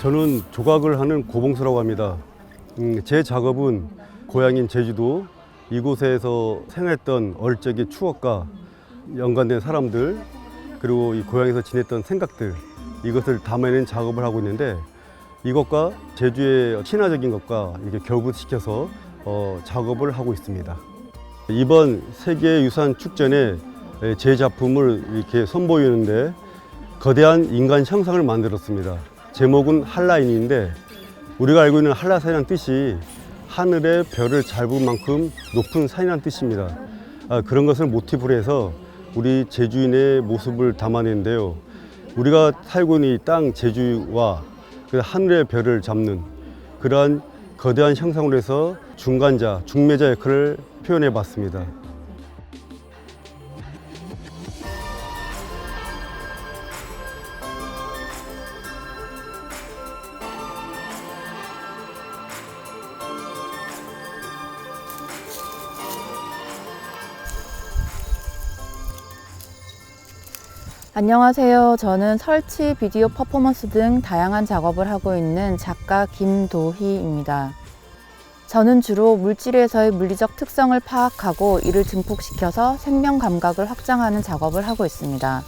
저는 조각을 하는 고봉수라고 합니다. 제 작업은 고향인 제주도 이곳에서 생활했던 어릴 적의 추억과 연관된 사람들, 그리고 이 고향에서 지냈던 생각들, 이것을 담아내는 작업을 하고 있는데, 이것과 제주의 친화적인 것과 이게 결부시켜서 작업을 하고 있습니다. 이번 세계유산 축전에 제 작품을 이렇게 선보이는데 거대한 인간 형상을 만들었습니다. 제목은 한라인인데, 우리가 알고 있는 한라산이라는 뜻이 하늘의 별을 잘 본 만큼 높은 산이라는 뜻입니다. 그런 것을 모티브로 해서 우리 제주인의 모습을 담아냈는데요. 우리가 살고 있는 이 땅 제주와 그 하늘의 별을 잡는 그러한 거대한 형상으로 해서 중간자, 중매자 역할을 표현해 봤습니다. 안녕하세요. 저는 설치, 비디오 퍼포먼스 등 다양한 작업을 하고 있는 작가 김도희입니다. 저는 주로 물질에서의 물리적 특성을 파악하고 이를 증폭시켜서 생명 감각을 확장하는 작업을 하고 있습니다.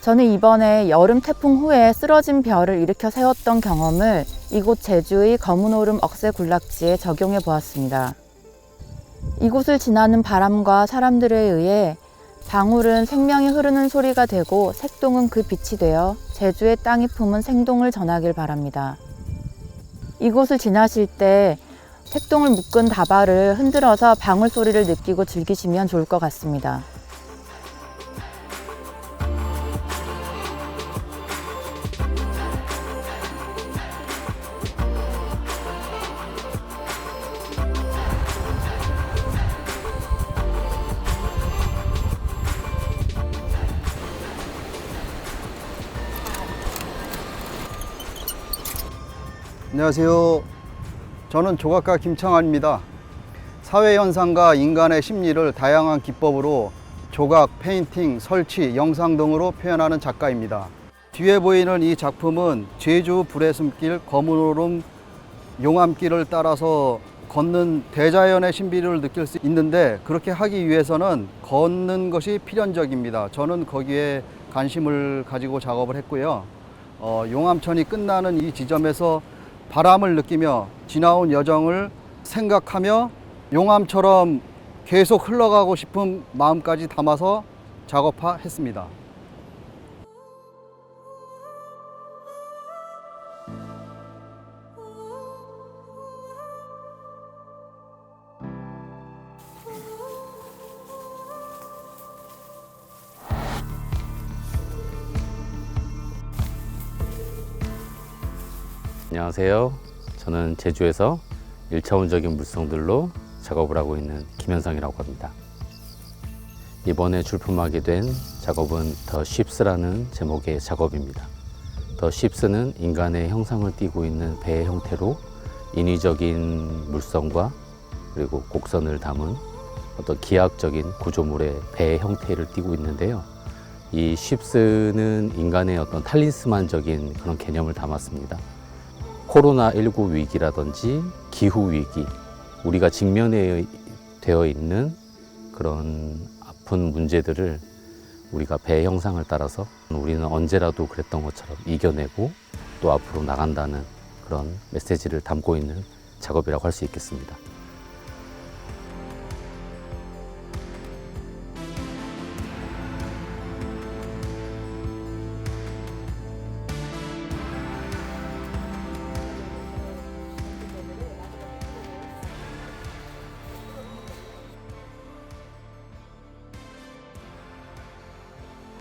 저는 이번에 여름 태풍 후에 쓰러진 별을 일으켜 세웠던 경험을 이곳 제주의 검은 오름 억새 군락지에 적용해 보았습니다. 이곳을 지나는 바람과 사람들에 의해 방울은 생명이 흐르는 소리가 되고 색동은 그 빛이 되어 제주의 땅이 품은 생동을 전하길 바랍니다. 이곳을 지나실 때 색동을 묶은 다발을 흔들어서 방울 소리를 느끼고 즐기시면 좋을 것 같습니다. 안녕하세요. 저는 조각가 김창환입니다. 사회현상과 인간의 심리를 다양한 기법으로 조각, 페인팅, 설치, 영상 등으로 표현하는 작가입니다. 뒤에 보이는 이 작품은 제주 불의 숨길 검은오름 용암길을 따라서 걷는 대자연의 신비를 느낄 수 있는데, 그렇게 하기 위해서는 걷는 것이 필연적입니다. 저는 거기에 관심을 가지고 작업을 했고요. 용암천이 끝나는 이 지점에서 바람을 느끼며 지나온 여정을 생각하며 용암처럼 계속 흘러가고 싶은 마음까지 담아서 작업했습니다. 안녕하세요. 저는 제주에서 1차원적인 물성들로 작업을 하고 있는 김현상이라고 합니다. 이번에 출품하게 된 작업은 더 쉽스라는 제목의 작업입니다. 더 쉽스는 인간의 형상을 띠고 있는 배의 형태로 인위적인 물성과 그리고 곡선을 담은 어떤 기하학적인 구조물의 배의 형태를 띠고 있는데요. 이 쉽스는 인간의 어떤 탈리스만적인 그런 개념을 담았습니다. 코로나19 위기라든지 기후위기, 우리가 직면해 되어 있는 그런 아픈 문제들을 우리가 배 형상을 따라서 우리는 언제라도 그랬던 것처럼 이겨내고 또 앞으로 나간다는 그런 메시지를 담고 있는 작업이라고 할 수 있겠습니다.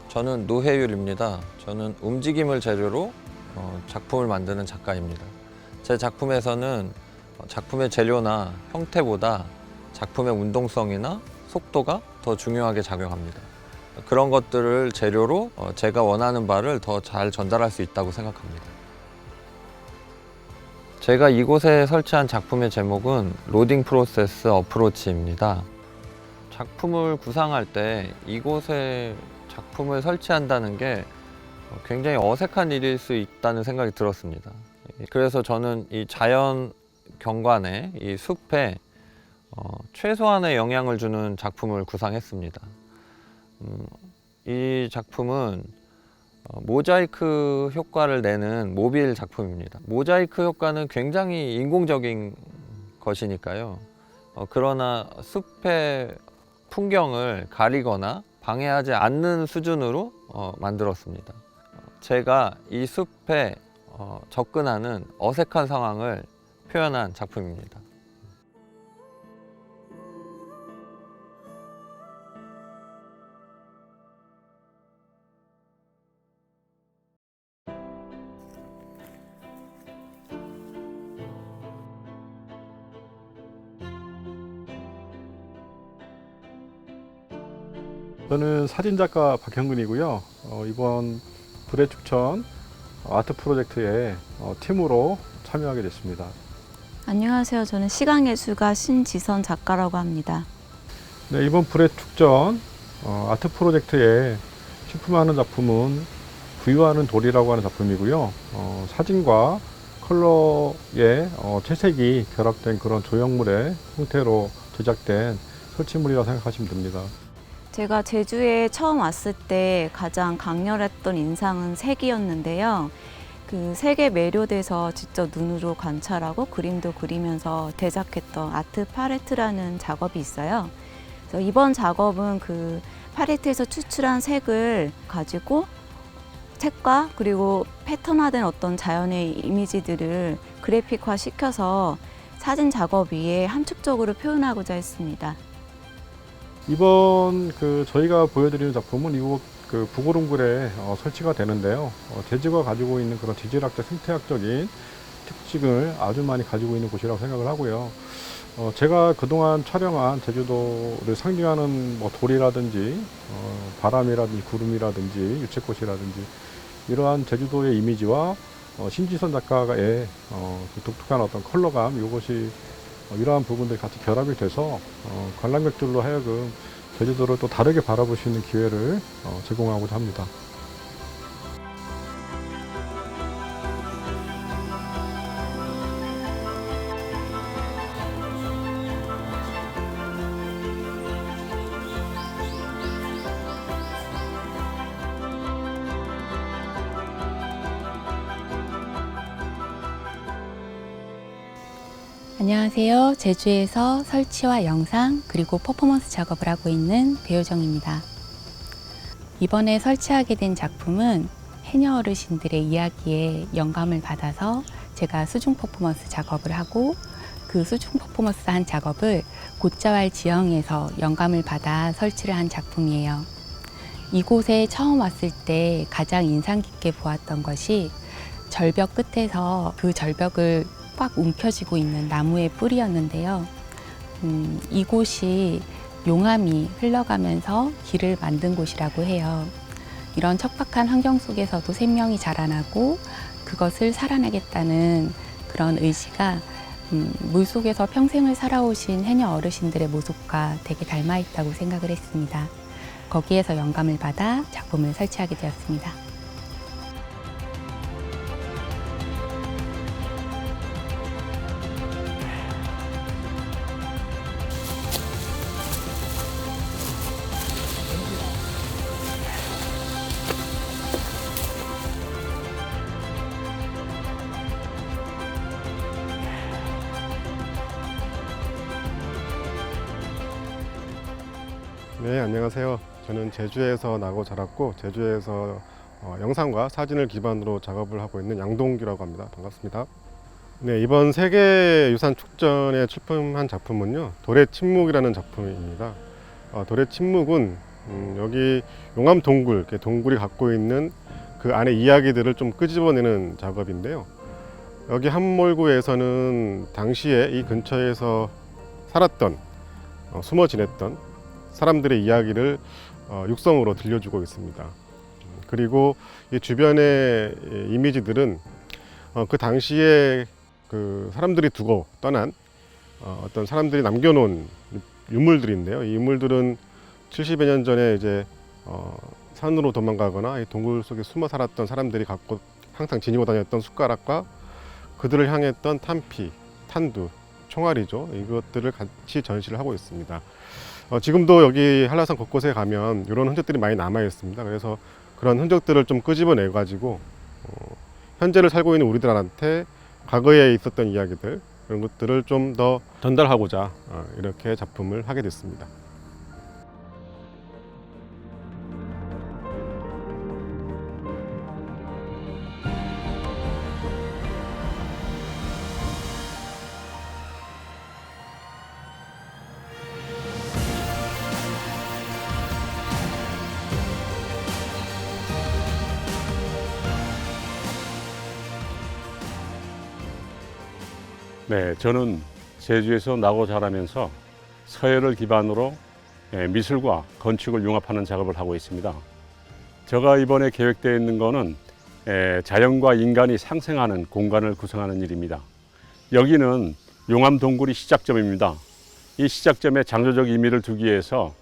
저는 노혜율입니다. 저는 움직임을 재료로 작품을 만드는 작가입니다. 제 작품에서는 작품의 재료나 형태보다 작품의 운동성이나 속도가 더 중요하게 작용합니다. 그런 것들을 재료로 제가 원하는 바를 더 잘 전달할 수 있다고 생각합니다. 제가 이곳에 설치한 작품의 제목은 로딩 프로세스 어프로치입니다. 작품을 구상할 때 이곳에 작품을 설치한다는 게 굉장히 어색한 일일 수 있다는 생각이 들었습니다. 그래서 저는 이 자연 경관에 이 숲에 최소한의 영향을 주는 작품을 구상했습니다. 이 작품은 모자이크 효과를 내는 모빌 작품입니다. 모자이크 효과는 굉장히 인공적인 것이니까요. 그러나 숲의 풍경을 가리거나 방해하지 않는 수준으로 만들었습니다. 제가 이 숲에 접근하는 어색한 상황을 표현한 작품입니다. 저는 사진작가 박형근이고요. 이번 불의 축전 아트 프로젝트에 팀으로 참여하게 됐습니다. 안녕하세요. 저는 시각예술가 신지선 작가라고 합니다. 네, 이번 불의 축전 아트 프로젝트에 출품하는 작품은 부유하는 돌이라고 하는 작품이고요. 사진과 컬러의 채색이 결합된 그런 조형물의 형태로 제작된 설치물이라고 생각하시면 됩니다. 제가 제주에 처음 왔을 때 가장 강렬했던 인상은 색이었는데요. 그 색에 매료돼서 직접 눈으로 관찰하고 그림도 그리면서 제작했던 아트 팔레트라는 작업이 있어요. 그래서 이번 작업은 그 팔레트에서 추출한 색을 가지고 색과 그리고 패턴화된 어떤 자연의 이미지들을 그래픽화 시켜서 사진 작업 위에 함축적으로 표현하고자 했습니다. 이번 저희가 보여드리는 작품은 이곳 부고름굴에 설치가 되는데요. 제주가 가지고 있는 그런 지질학적, 생태학적인 특징을 아주 많이 가지고 있는 곳이라고 생각을 하고요. 제가 그동안 촬영한 제주도를 상징하는 돌이라든지 바람이라든지 구름이라든지 유채꽃이라든지 이러한 제주도의 이미지와 신지선 작가의 그 독특한 어떤 컬러감, 이것이 이러한 부분들이 같이 결합이 돼서 관람객들로 하여금 제주도를 또 다르게 바라볼 수 있는 기회를 제공하고자 합니다. 안녕하세요. 제주에서 설치와 영상 그리고 퍼포먼스 작업을 하고 있는 배효정입니다. 이번에 설치하게 된 작품은 해녀 어르신들의 이야기에 영감을 받아서 제가 수중 퍼포먼스 작업을 하고 그 수중 퍼포먼스 한 작업을 곶자왈 지형에서 영감을 받아 설치를 한 작품이에요. 이곳에 처음 왔을 때 가장 인상 깊게 보았던 것이 절벽 끝에서 그 절벽을 꽉 움켜쥐고 있는 나무의 뿌리였는데요. 이곳이 용암이 흘러가면서 길을 만든 곳이라고 해요. 이런 척박한 환경 속에서도 생명이 자라나고 그것을 살아내겠다는 그런 의지가 물속에서 평생을 살아오신 해녀 어르신들의 모습과 되게 닮아 있다고 생각을 했습니다. 거기에서 영감을 받아 작품을 설치하게 되었습니다. 네, 안녕하세요. 저는 제주에서 나고 자랐고 제주에서 영상과 사진을 기반으로 작업을 하고 있는 양동기라고 합니다. 반갑습니다. 네, 이번 세계유산 축전에 출품한 작품은요, 돌의 침묵이라는 작품입니다. 돌의 침묵은 여기 용암 동굴, 동굴이 갖고 있는 그 안에 이야기들을 좀 끄집어내는 작업인데요. 여기 함몰구에서는 당시에 이 근처에서 살았던 숨어 지냈던 사람들의 이야기를 육성으로 들려주고 있습니다. 그리고 이 주변의 이미지들은 그 당시에 그 사람들이 두고 떠난 어떤 사람들이 남겨놓은 유물들인데요. 이 유물들은 70여 년 전에 이제 산으로 도망가거나 이 동굴 속에 숨어 살았던 사람들이 갖고 항상 지니고 다녔던 숟가락과 그들을 향했던 탄피, 탄두, 총알이죠. 이것들을 같이 전시를 하고 있습니다. 지금도 여기 한라산 곳곳에 가면 이런 흔적들이 많이 남아 있습니다. 그래서 그런 흔적들을 좀 끄집어내 가지고 현재를 살고 있는 우리들한테 과거에 있었던 이야기들, 그런 것들을 좀 더 전달하고자 이렇게 작품을 하게 됐습니다. 네, 저는 제주에서 나고 자라면서 서예를 기반으로 미술과 건축을 융합하는 작업을 하고 있습니다. 제가 이번에 계획되어 있는 것은 자연과 인간이 상생하는 공간을 구성하는 일입니다. 여기는 용암동굴이 시작점입니다. 이 시작점에 장소적 의미를 두기 위해서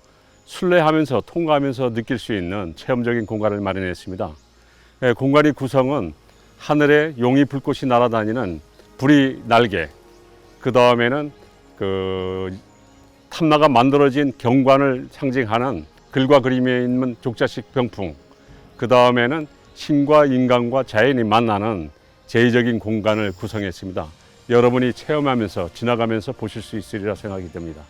순례하면서 통과하면서 느낄 수 있는 체험적인 공간을 마련했습니다. 공간의 구성은 하늘에 용이 불꽃이 날아다니는 불이 날개, 그 다음에는 탐나가 만들어진 경관을 상징하는 글과 그림에 있는 족자식 병풍, 그 다음에는 신과 인간과 자연이 만나는 제의적인 공간을 구성했습니다. 여러분이 체험하면서 지나가면서 보실 수 있으리라 생각이 듭니다.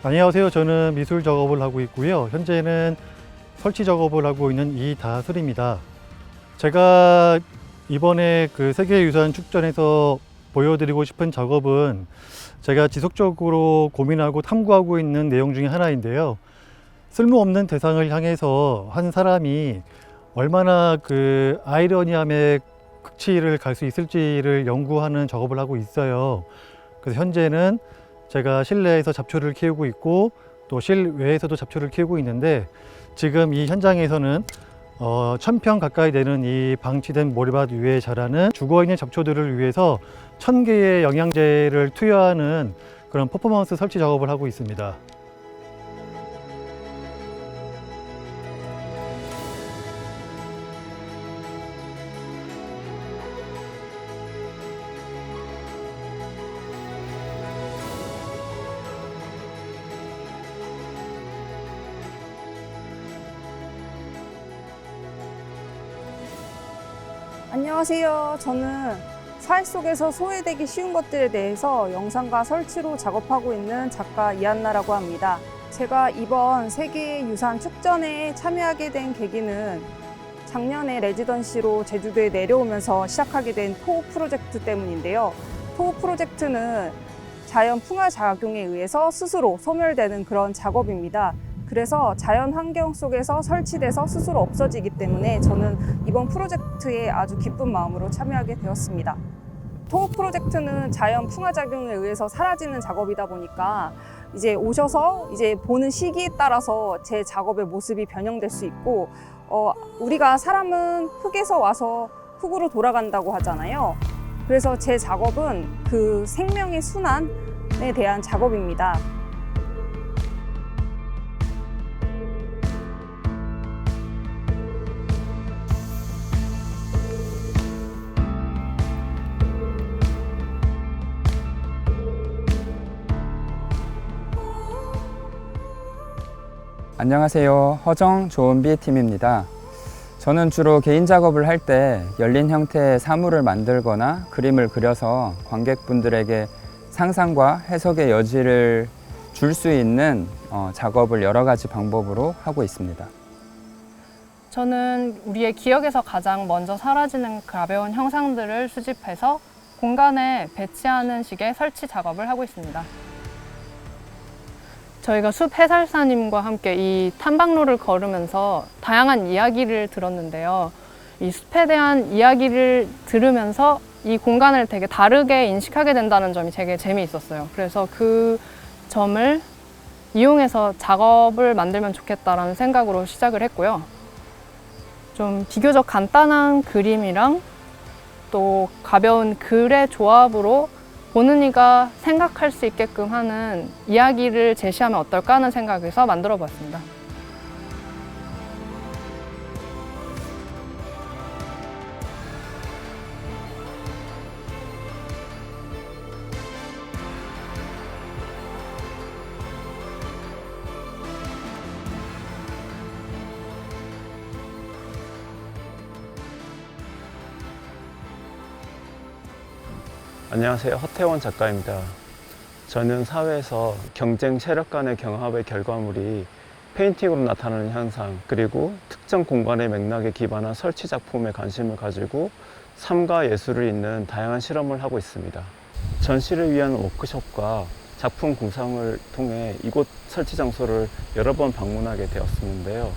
안녕하세요. 저는 미술 작업을 하고 있고요. 현재는 설치 작업을 하고 있는 이다슬입니다. 제가 이번에 그 세계유산 축전에서 보여드리고 싶은 작업은 제가 지속적으로 고민하고 탐구하고 있는 내용 중에 하나인데요. 쓸모없는 대상을 향해서 한 사람이 얼마나 그 아이러니함의 극치를 갈 수 있을지를 연구하는 작업을 하고 있어요. 그래서 현재는 제가 실내에서 잡초를 키우고 있고 또 실외에서도 잡초를 키우고 있는데, 지금 이 현장에서는 1000평 가까이 되는 이 방치된 모래밭 위에 자라는 죽어있는 잡초들을 위해서 1000개의 영양제를 투여하는 그런 퍼포먼스 설치 작업을 하고 있습니다. 안녕하세요. 저는 사회 속에서 소외되기 쉬운 것들에 대해서 영상과 설치로 작업하고 있는 작가 이한나라고 합니다. 제가 이번 세계유산 축전에 참여하게 된 계기는 작년에 레지던시로 제주도에 내려오면서 시작하게 된 토호 프로젝트 때문인데요. 토호 프로젝트는 자연 풍화 작용에 의해서 스스로 소멸되는 그런 작업입니다. 그래서 자연 환경 속에서 설치돼서 스스로 없어지기 때문에 저는 이번 프로젝트에 아주 기쁜 마음으로 참여하게 되었습니다. 토호 프로젝트는 자연 풍화 작용에 의해서 사라지는 작업이다 보니까 이제 오셔서 이제 보는 시기에 따라서 제 작업의 모습이 변형될 수 있고, 우리가 사람은 흙에서 와서 흙으로 돌아간다고 하잖아요. 그래서 제 작업은 그 생명의 순환에 대한 작업입니다. 안녕하세요. 허정 조은비 팀입니다. 저는 주로 개인 작업을 할 때 열린 형태의 사물을 만들거나 그림을 그려서 관객분들에게 상상과 해석의 여지를 줄 수 있는 작업을 여러 가지 방법으로 하고 있습니다. 저는 우리의 기억에서 가장 먼저 사라지는 가벼운 형상들을 수집해서 공간에 배치하는 식의 설치 작업을 하고 있습니다. 저희가 숲 해설사님과 함께 이 탐방로를 걸으면서 다양한 이야기를 들었는데요. 이 숲에 대한 이야기를 들으면서 이 공간을 되게 다르게 인식하게 된다는 점이 되게 재미있었어요. 그래서 그 점을 이용해서 작업을 만들면 좋겠다라는 생각으로 시작을 했고요. 좀 비교적 간단한 그림이랑 또 가벼운 글의 조합으로 보는 이가 생각할 수 있게끔 하는 이야기를 제시하면 어떨까 하는 생각에서 만들어 봤습니다. 안녕하세요. 허태원 작가입니다. 저는 사회에서 경쟁 세력 간의 경합의 결과물이 페인팅으로 나타나는 현상, 그리고 특정 공간의 맥락에 기반한 설치 작품에 관심을 가지고 삶과 예술을 잇는 다양한 실험을 하고 있습니다. 전시를 위한 워크숍과 작품 구상을 통해 이곳 설치 장소를 여러 번 방문하게 되었는데요.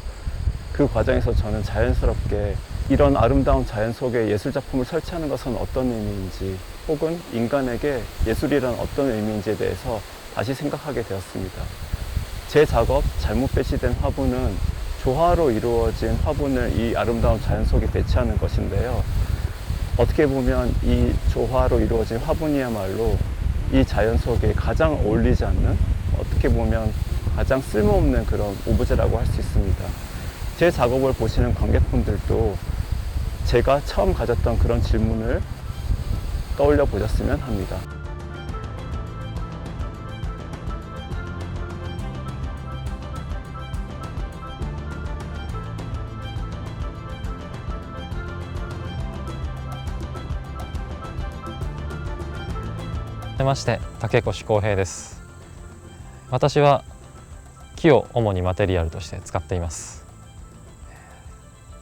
그 과정에서 저는 자연스럽게 이런 아름다운 자연 속에 예술 작품을 설치하는 것은 어떤 의미인지, 혹은 인간에게 예술이란 어떤 의미인지에 대해서 다시 생각하게 되었습니다. 제 작업 잘못 배치된 화분은 조화로 이루어진 화분을 이 아름다운 자연 속에 배치하는 것인데요. 어떻게 보면 이 조화로 이루어진 화분이야말로 이 자연 속에 가장 어울리지 않는, 어떻게 보면 가장 쓸모없는 그런 오브제라고 할 수 있습니다. 제 작업을 보시는 관객분들도 제가 처음 가졌던 그런 질문을 떠올려 보셨으면 합니다.竹越康平です。私は木を主にマテリアルとして使っています。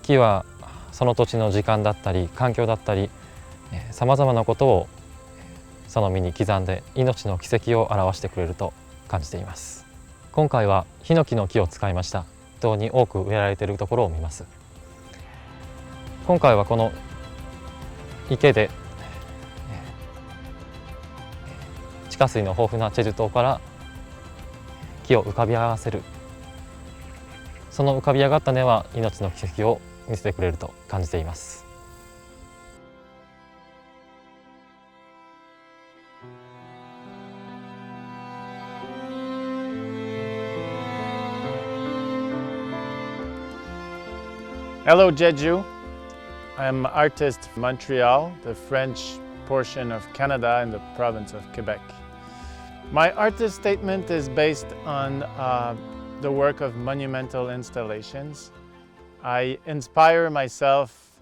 木はその土地の時間だったり環境だったりさまざまなことをその実に刻んで命の軌跡を表してくれると感じています。今回はヒノキの木を使いました。本当に多く植えられているところを見ます。今回はこの池で地下水の豊富なチェジュ島から木を浮かび上がせる、その浮かび上がった根は命の軌跡を見せてくれると感じています。Hello Jeju, I'm an artist from Montreal, the French portion of Canada in the province of Quebec. My artist statement is based on the work of monumental installations. I inspire myself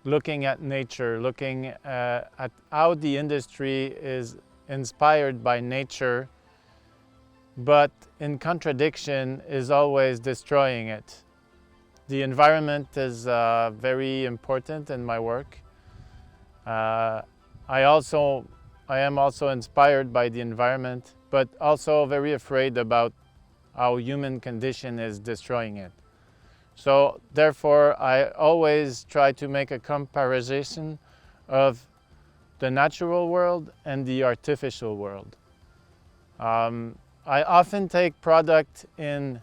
looking at nature, looking at how the industry is inspired by nature, but in contradiction is always destroying it. The environment is very important in my work. I am also inspired by the environment, but also very afraid about how human condition is destroying it. So therefore, I always try to make a comparison of the natural world and the artificial world. I often take product in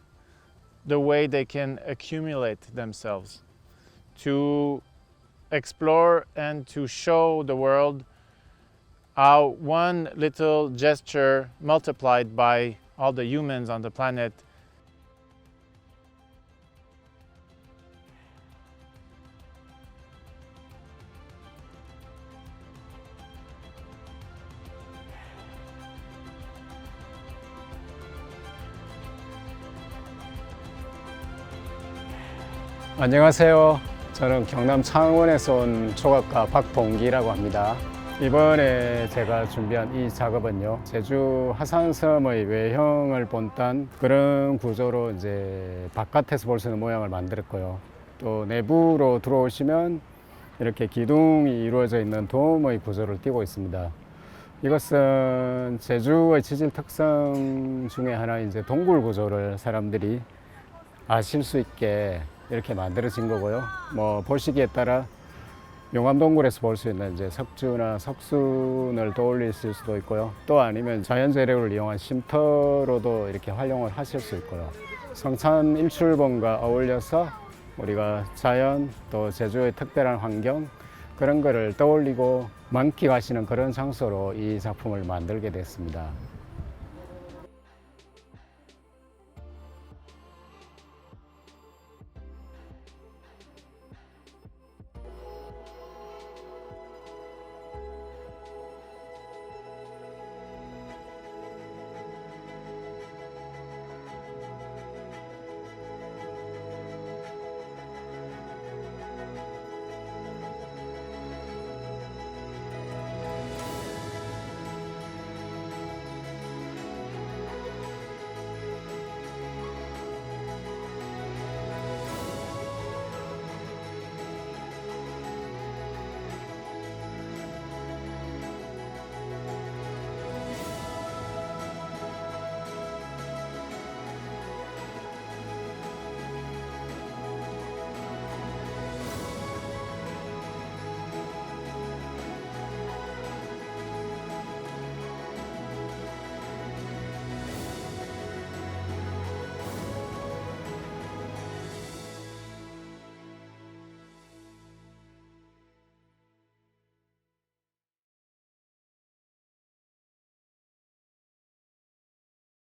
the way they can accumulate themselves, to explore and to show the world how one little gesture multiplied by all the humans on the planet 안녕하세요. 저는 경남 창원에서 온 조각가 박봉기라고 합니다. 이번에 제가 준비한 이 작업은요, 제주 화산섬의 외형을 본딴 그런 구조로 이제 바깥에서 볼 수 있는 모양을 만들었고요. 또 내부로 들어오시면 이렇게 기둥이 이루어져 있는 돔의 구조를 띄고 있습니다. 이것은 제주의 지질 특성 중에 하나 이제 동굴 구조를 사람들이 아실 수 있게 이렇게 만들어진 거고요. 뭐 보시기에 따라 용암동굴에서 볼 수 있는 이제 석주나 석순을 떠올릴 수도 있고요. 또 아니면 자연 재료를 이용한 쉼터로도 이렇게 활용을 하실 수 있고요. 성산 일출봉과 어울려서 우리가 자연 또 제주의 특별한 환경 그런 거를 떠올리고 만끽하시는 그런 장소로 이 작품을 만들게 됐습니다.